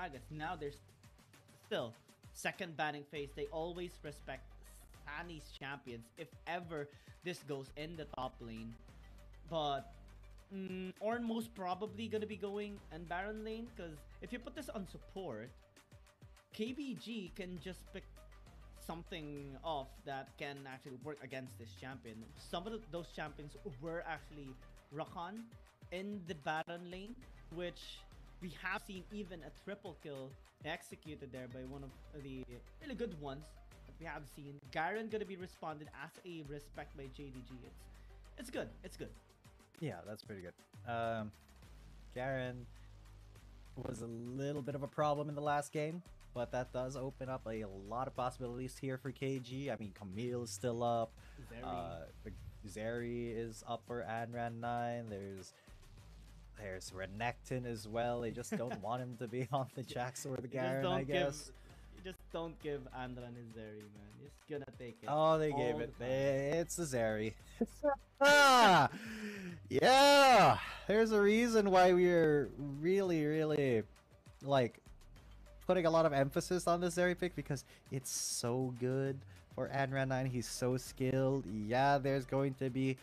Gragas. Now there's still second banning phase. They always respect Sunny's champions if ever this goes in the top lane. But Ornn most probably gonna be going in Baron lane, because if you put this on support, KBG can just pick something off that can actually work against this champion. Some of those champions were actually Rakan in the Baron lane, which we have seen even a triple kill executed there by one of the really good ones that we have seen. Garen gonna be responded as a respect by JDG. It's good. It's good. Yeah, that's pretty good. Garen was a little bit of a problem in the last game, but that does open up a lot of possibilities here for KG. I mean, Camille is still up. Zeri is up for Anran 9. There's Renekton as well. They just don't want him to be on the Jax or the Garen, I guess. You just don't give Anran his Zeri, man. He's gonna take it. Oh, they gave it. It's a Zeri. Yeah! There's a reason why we're really, like, putting a lot of emphasis on this Zeri pick, because it's so good for Anran 9. He's so skilled. Yeah, there's going to be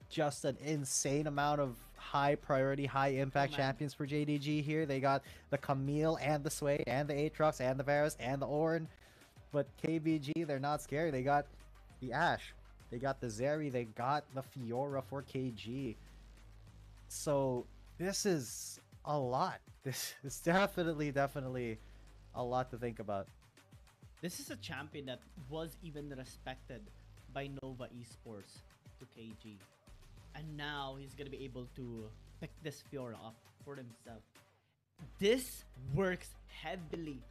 just an insane amount of high priority, high impact champions for JDG here. They got the Camille and the Sway and the Aatrox and the Varus and the Ornn. But KBG, they're not scared. They got the Ashe. They got the Zeri. They got the Fiora for KG. So this is a lot. This is definitely a lot to think about. This is a champion that was even respected by Nova eSports to KG. And now he's going to be able to pick this Fiora up for himself. This works heavily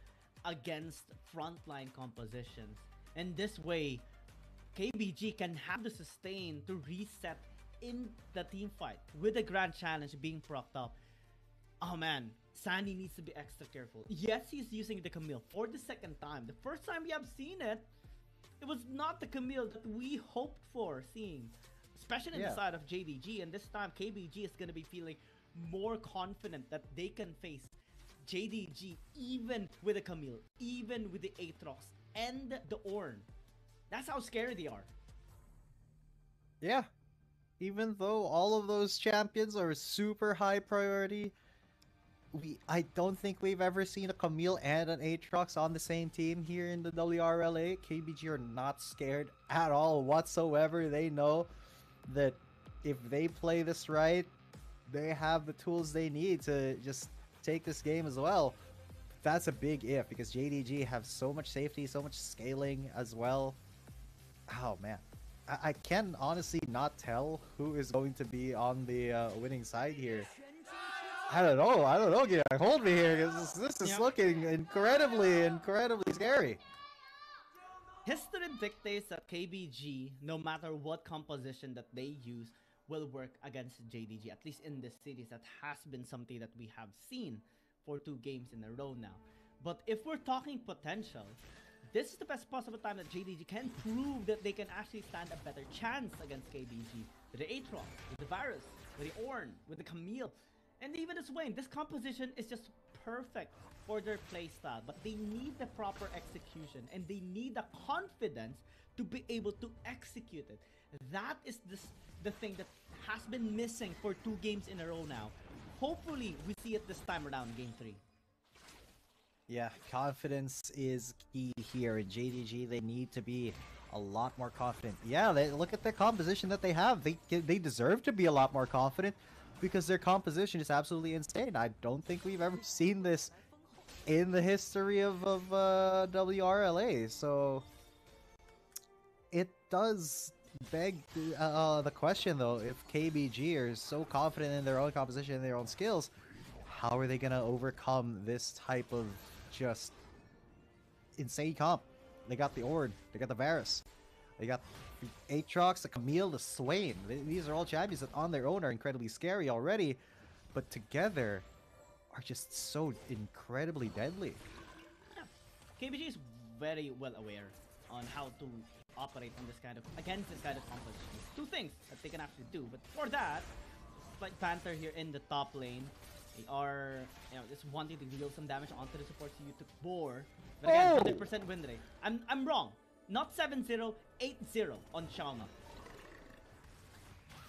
against frontline compositions. And this way, KBG can have the sustain to reset in the team fight with the Grand Challenge being propped up. Oh man, Sandy needs to be extra careful. Yes, he's using the Camille for the second time. The first time we have seen it, it was not the Camille that we hoped for seeing. Especially in the side of JDG, and this time KBG is going to be feeling more confident that they can face JDG even with the Camille, even with the Aatrox and the Ornn. That's how scary they are. Yeah, even though all of those champions are super high priority, I don't think we've ever seen a Camille and an Aatrox on the same team here in the WRLA. KBG are not scared at all whatsoever. They know that if they play this right, they have the tools they need to just take this game as well. That's a big if, because JDG have so much safety, so much scaling as well. Oh man, I can honestly not tell who is going to be on the winning side here. I don't know, Gina. Hold me here, because this is looking incredibly scary. History dictates that KBG, no matter what composition that they use, will work against JDG. At least in this series, that has been something that we have seen for 2 games in a row now. But if we're talking potential, this is the best possible time that JDG can prove that they can actually stand a better chance against KBG. With the Aatrox, with the Varus, with the Ornn, with the Camille, and even the Swain. This composition is just perfect for their playstyle, but they need the proper execution and they need the confidence to be able to execute it. That is the thing that has been missing for 2 games in a row now. Hopefully, we see it this time around, Game 3. Yeah, confidence is key here. In JDG, they need to be a lot more confident. Yeah, look at the composition that they have. They deserve to be a lot more confident, because their composition is absolutely insane. I don't think we've ever seen this in the history of WRLA. So it does beg the question, though, if KBG are so confident in their own composition and their own skills, how are they going to overcome this type of just insane comp? They got the Ornn, they got the Varus, they got the Aatrox, the Camille, the Swain. These are all champions that on their own are incredibly scary already, but together are just so incredibly deadly. Yeah. KBG is very well aware on how to operate on against this kind of composition. 2 things that they can actually do, but for that, like Panther here in the top lane, They are, just wanting to deal some damage onto the support, so you took more. But again, 100% win rate. I'm wrong. Not 7-0, 8-0 on Xiaoma.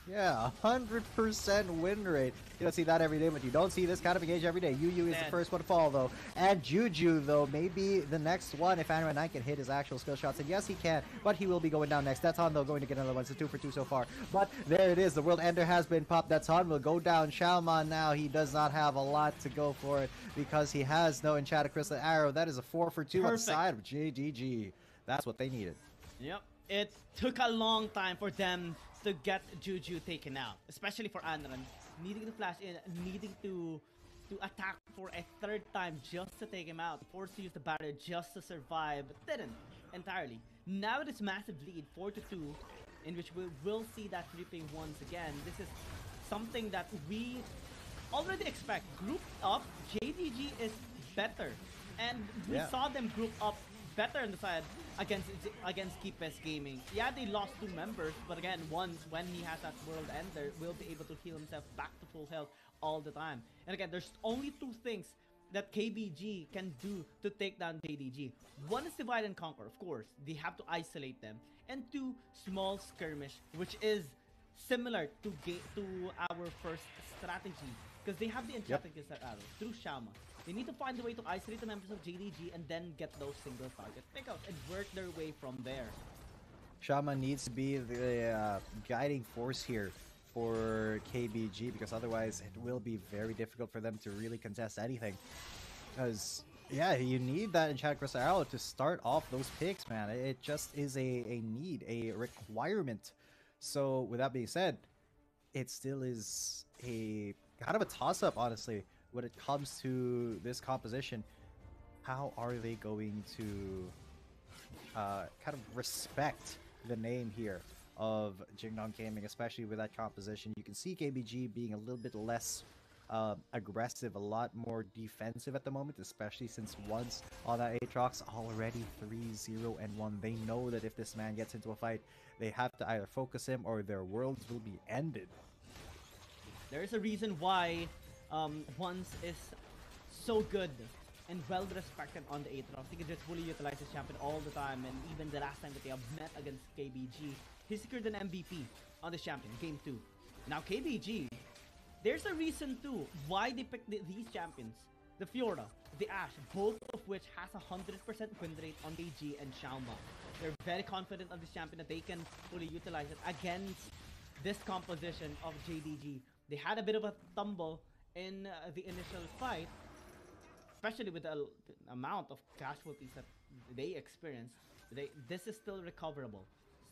Yeah, 100% win rate. You don't see that every day, but you don't see this kind of engage every day. Yu is the first one to fall, though. And Juju, though, maybe the next one if Anima 9 can hit his actual skill shots. And yes, he can, but he will be going down next. That's on, though, going to get another one. So 2 for 2 so far. But there it is. The World Ender has been popped. That's on will go down. Xiaoman now, he does not have a lot to go for it because he has no Enchanted Crystal Arrow. That is a 4 for 2 on the side of JDG. That's what they needed. Yep. It took a long time for them to get Juju taken out, especially for Anran, needing to flash in, needing to attack for a third time just to take him out, forced to use the barrier just to survive, but didn't entirely. Now it is massive lead, 4-2, in which we will see that flipping once again. This is something that we already expect. Group up, JDG is better, and we saw them group up better on the side against Keepes Gaming. Yeah, they lost 2 members, but again, once when he has that World Ender, will be able to heal himself back to full health all the time. And again, there's only 2 things that KBG can do to take down JDG. One is divide and conquer, of course. They have to isolate them. And 2, small skirmish, which is similar to our first strategy, because they have the enchanted crystal arrow through Xiaoma. They need to find a way to isolate the members of JDG and then get those single target pickouts and work their way from there. Xiaoma needs to be the guiding force here for KBG, because otherwise it will be very difficult for them to really contest anything. Because, yeah, you need that Enchanted Crystal Arrow to start off those picks, man. It just is a need, a requirement. So, with that being said, it still is a kind of a toss-up, honestly, when it comes to this composition. How are they going to kind of respect the name here of Jingdong Gaming, especially with that composition? You can see KBG being a little bit less aggressive, a lot more defensive at the moment, especially since once on that Aatrox already 3-0-1. They know that if this man gets into a fight, they have to either focus him or their worlds will be ended. There is a reason why Once is so good and well respected on the Aatrox. He can just fully utilize his champion all the time, and even the last time that they have met against KBG, he secured an MVP on the champion, game 2. Now KBG, there's a reason too why they picked these champions. The Fiora, the Ashe, both of which has a 100% win rate on KBG and Xiaoma. They're very confident on this champion that they can fully utilize it against this composition of JDG. They had a bit of a tumble in the initial fight, especially with the amount of casualties that they experienced. This is still recoverable.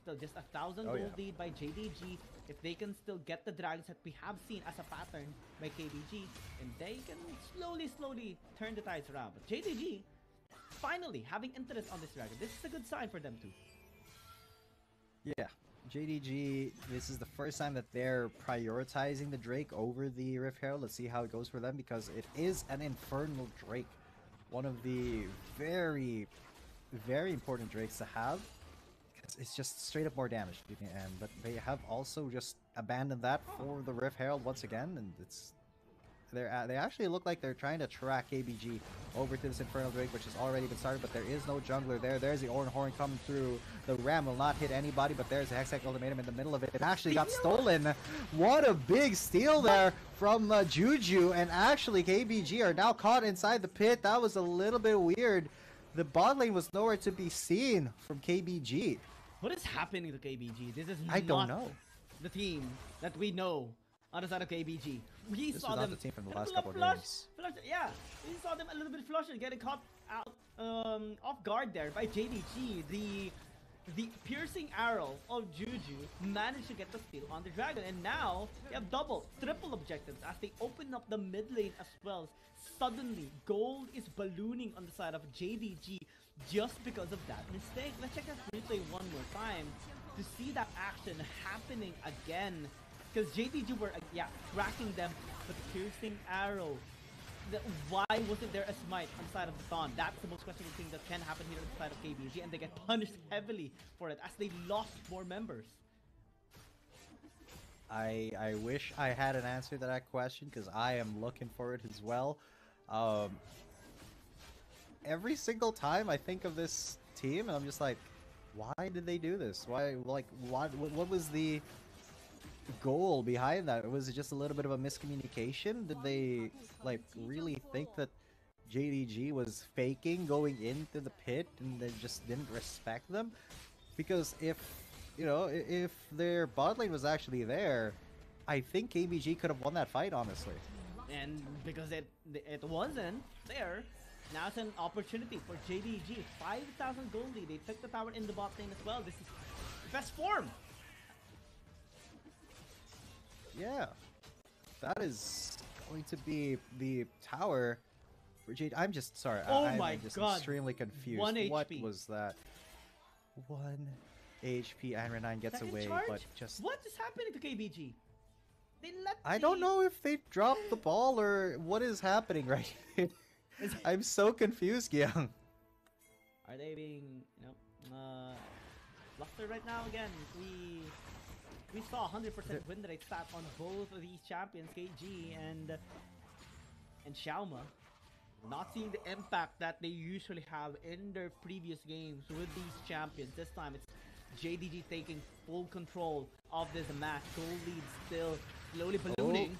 Still just 1,000 gold lead by JDG. If they can still get the dragons that we have seen as a pattern by KBG, and they can slowly turn the tides around. But JDG finally having interest on this dragon. This is a good sign for them too. Yeah, JDG, this is the first time that they're prioritizing the Drake over the Rift Herald. Let's see how it goes for them, because it is an Infernal Drake. One of the very, very important Drakes to have. It's just straight up more damage. But they have also just abandoned that for the Rift Herald once again, and they actually look like they're trying to track KBG over to this Infernal Drake, which has already been started, but there is no jungler there. There's the Oran Horn coming through. The Ram will not hit anybody, but there's a Hextech Ultimatum in the middle of it. It actually got stolen. What a big steal there from Juju, and actually KBG are now caught inside the pit. That was a little bit weird. The bot lane was nowhere to be seen from KBG. What is happening to KBG? This is don't know. The team that we know on the side of KBG. We this saw them the team from the last couple of games. Yeah, we saw them a little bit flushed and getting caught out off guard there by JDG. The piercing arrow of Juju managed to get the steal on the dragon, and now they have triple objectives as they open up the mid lane as well. Suddenly, gold is ballooning on the side of JDG just because of that mistake. Let's check that replay one more time to see that action happening again. Because JDG were, tracking them with the piercing arrow. Why wasn't there a smite on the side of the Thon? That's the most questionable thing that can happen here on the side of KBG, and they get punished heavily for it as they lost more members. I wish I had an answer to that question because I am looking for it as well. Um, every single time I think of this team, and I'm just like, why did they do this? Why, like, what was the goal behind that? Was it just a little bit of a miscommunication? Did they, like, really think that JDG was faking going into the pit and they just didn't respect them? Because if, you know, if their bot lane was actually there, I think KBG could have won that fight, honestly. And because it wasn't there, now it's an opportunity for JDG. 5,000 gold lead. They took the tower in the bot lane as well. This is best form. Yeah, that is going to be the tower for JD. I'm just sorry. Oh I'm my just god. extremely confused. 1 What HP. was that? 1 HP. Anra9 gets Second away, charge? but just What is happening to KBG? They let I don't know if they dropped the ball or what is happening right here. I'm so confused, Gyang. Are they being, you know, flustered right now? Again, we saw 100% win rate stat on both of these champions, KG and Xiaoma. Not seeing the impact that they usually have in their previous games with these champions. This time it's JDG taking full control of this match. Gold lead still slowly ballooning.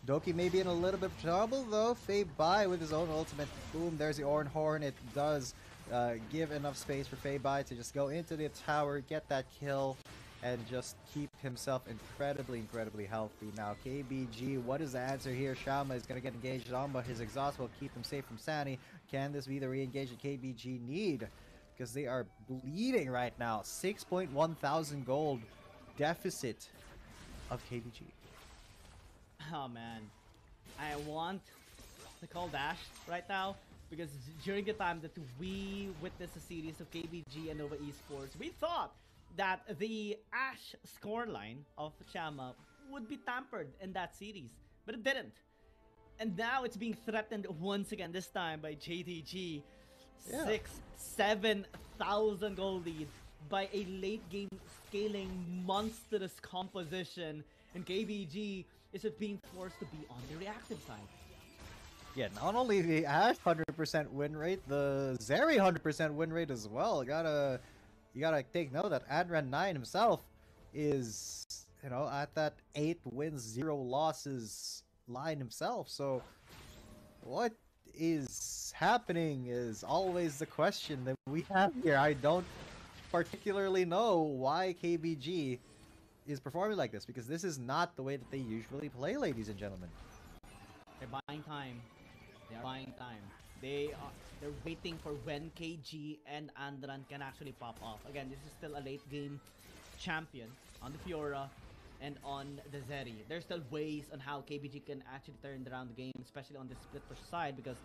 Doki may be in a little bit of trouble though. Faye Bai with his own ultimate. Boom, there's the Oran Horn. It does give enough space for Faye Bai to just go into the tower, get that kill, and just keep himself incredibly healthy. Now KBG, what is the answer here? Xiaoma is going to get engaged on, but his exhaust will keep him safe from Sani. Can this be the re-engage that KBG need? Because they are bleeding right now. 6.1 thousand gold deficit of KBG. Oh man, I want to call Dash right now because during the time that we witnessed a series of KBG and Nova eSports, we thought that the Ash scoreline of Xiaoma would be tampered in that series, but it didn't. And now it's being threatened once again, this time by JDG. Yeah. 7,000 gold lead by a late game scaling monstrous composition, and KBG is being forced to be on the reactive side. Yeah, not only the Ash 100% win rate, the Zeri 100% win rate as well. You gotta take note that Adran9 himself is, you know, at that 8 wins, 0 losses line himself. So, what is happening is always the question that we have here. I don't particularly know why KBG is performing like this, because this is not the way that they usually play, ladies and gentlemen. They're buying time. They're buying time. They're waiting for when KG and Andran can actually pop off. Again, this is still a late game champion on the Fiora and on the Zeri. There's still ways on how KBG can actually turn around the game, especially on the split push side, because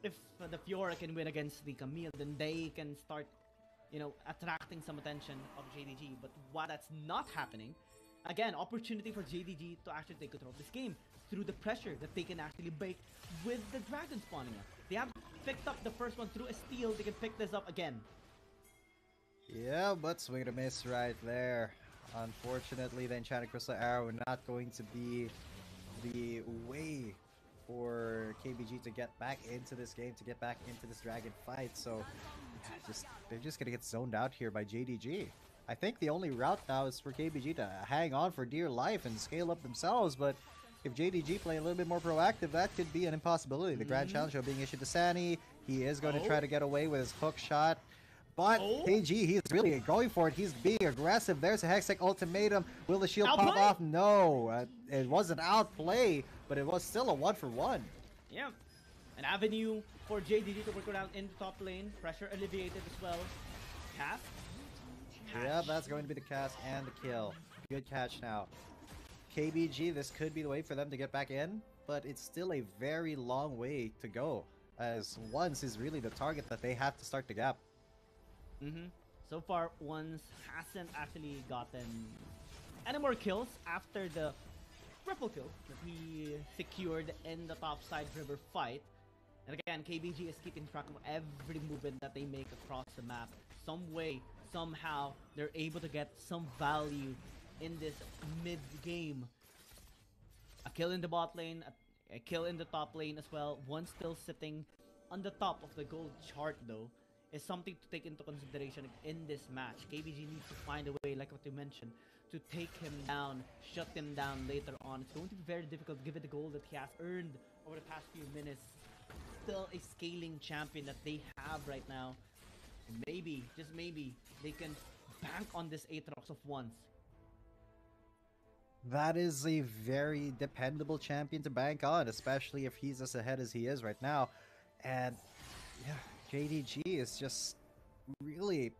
if the Fiora can win against the Camille, then they can start, you know, attracting some attention of JDG. But while that's not happening, again, opportunity for JDG to actually take control of this game through the pressure that they can actually bake with the dragon spawning up. They have picked up the first one through a steal. They can pick this up again. Yeah, but swing and a miss right there. Unfortunately, the Enchanted Crystal Arrow not going to be the way for KBG to get back into this game, to get back into this dragon fight. So they're just gonna get zoned out here by JDG. I think the only route now is for KBG to hang on for dear life and scale up themselves, but if JDG play a little bit more proactive, that could be an impossibility. The Grand Challenge show being issued to Sani. He is going to try to get away with his hook shot. But KG, he's really going for it. He's being aggressive. There's a Hextech ultimatum. Will the shield pop off? No. It was an outplay, but it was still a 1-for-1. Yeah. An avenue for JDG to work around in the top lane. Pressure alleviated as well. Cast. Yeah, that's going to be the cast and the kill. Good catch now. KBG, this could be the way for them to get back in, but it's still a very long way to go, as once is really the target that they have to start the gap. So far, Once hasn't actually gotten any more kills after the triple kill that he secured in the top side river fight. And again, KBG is keeping track of every movement that they make across the map. Some way, somehow, they're able to get some value in this mid-game. A kill in the bot lane, a kill in the top lane as well. One still sitting on the top of the gold chart though, is something to take into consideration in this match. KBG needs to find a way, like what you mentioned, to take him down, shut him down later on. It's going to be very difficult given the goal that he has earned over the past few minutes. Still a scaling champion that they have right now. Maybe, just maybe, they can bank on this Aatrox of once. That is a very dependable champion to bank on, especially if he's as ahead as he is right now. And yeah, JDG is just really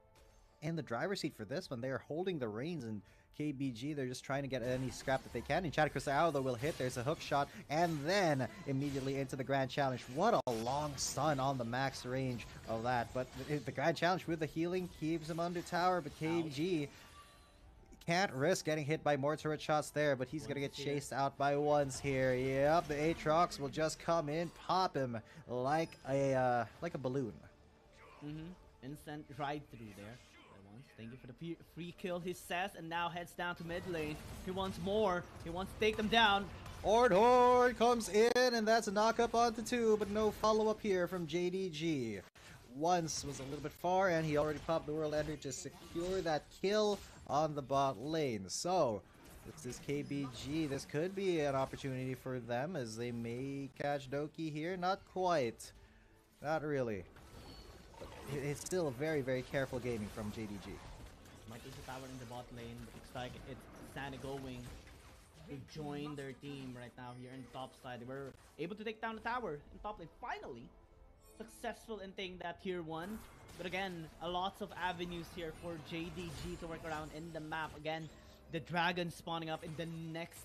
in the driver's seat for this one. They are holding the reins, and KBG, they're just trying to get any scrap that they can. And Chad Crisao, though, will hit. There's a hook shot, and then immediately into the Grand Challenge. What a long stun on the max range of that. But the Grand Challenge with the healing keeps him under tower, but KBG can't risk getting hit by more turret shots there, but he's going to get chased out by ones here. Yep, the Aatrox will just come in, pop him like a balloon. Instant ride through there. Thank you for the free kill, he says, and now heads down to mid lane. He wants more. He wants to take them down. Horde comes in, and that's a knock up onto 2, but no follow-up here from JDG. Once was a little bit far, and he already popped the World Ender to secure that kill on the bot lane. So, this is KBG. This could be an opportunity for them, as they may catch Doki here. Not quite. Not really. It's still very, very careful gaming from JDG. Might use the tower in the bot lane. Looks like it's Santa going to join their team right now here in the top side. They were able to take down the tower in top lane. Finally, successful in taking that tier 1. But again, lots of avenues here for JDG to work around in the map. Again, the dragon spawning up in the next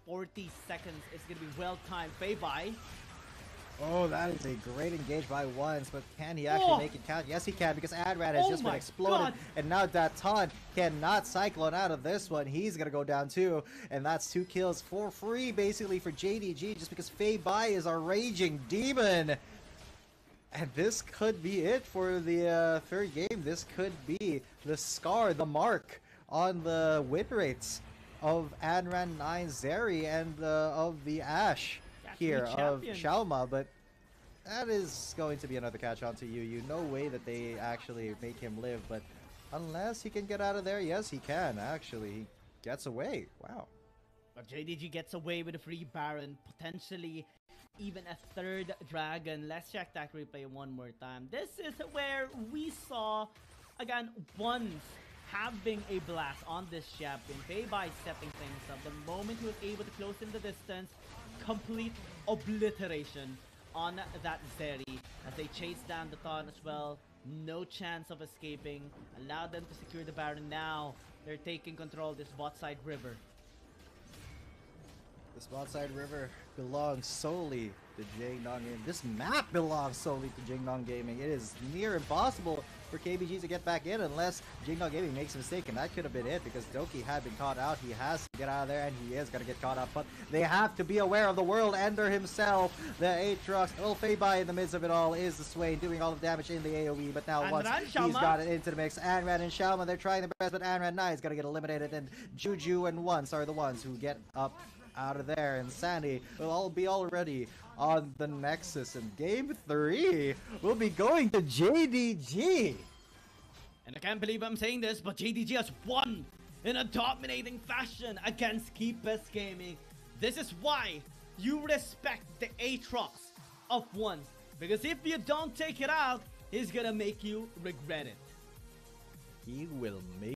40 seconds. It's going to be well-timed. Fei-Bai. Oh, that is a great engage by ones, but can he actually make it count? Yes, he can, because Adran has just been exploded, and now Datan cannot cyclone out of this one. He's gonna go down too, and that's 2 kills for free, basically, for JDG, just because Fei-Bai is a raging demon. And this could be it for the third game. This could be the scar, the mark on the win rates of Adran 9 Zeri and of the Ashe here of Xiaoma, but that is going to be another catch on to you. No way that they actually make him live, but unless he can get out of there, yes, he can. Actually, he gets away. Wow. But JDG gets away with a free Baron, potentially even a third dragon. Let's check that replay one more time. This is where we saw, again, once having a blast on this champion. Fei-Bai setting things up. The moment he was able to close in the distance, complete obliteration on that Zeri as they chase down the Dawn as well. No chance of escaping. Allow them to secure the Baron. Now they're taking control of this bot side river. This bot side river belongs solely to Jingdong Gaming. This map belongs solely to Jingdong Gaming. It is near impossible for KBG to get back in unless Jingdong Gaming makes a mistake, and that could have been it because Doki had been caught out. He has to get out of there, and he is going to get caught out, but they have to be aware of the World Ender himself. The Aatrox, Fei-Bai in the midst of it all is the Swain doing all the damage in the AoE, but now once he's got it into the mix, Anran and Xiaoma, they're trying their best, but Anran 9 is going to get eliminated, and Juju and Once are the ones who get up out of there, and Sandy will all be already on the Nexus, and game 3 will be going to JDG. And I can't believe I'm saying this, but JDG has won in a dominating fashion against Keepers Gaming. This is why you respect the Aatrox of one, because if you don't take it out, he's gonna make you regret it. He will make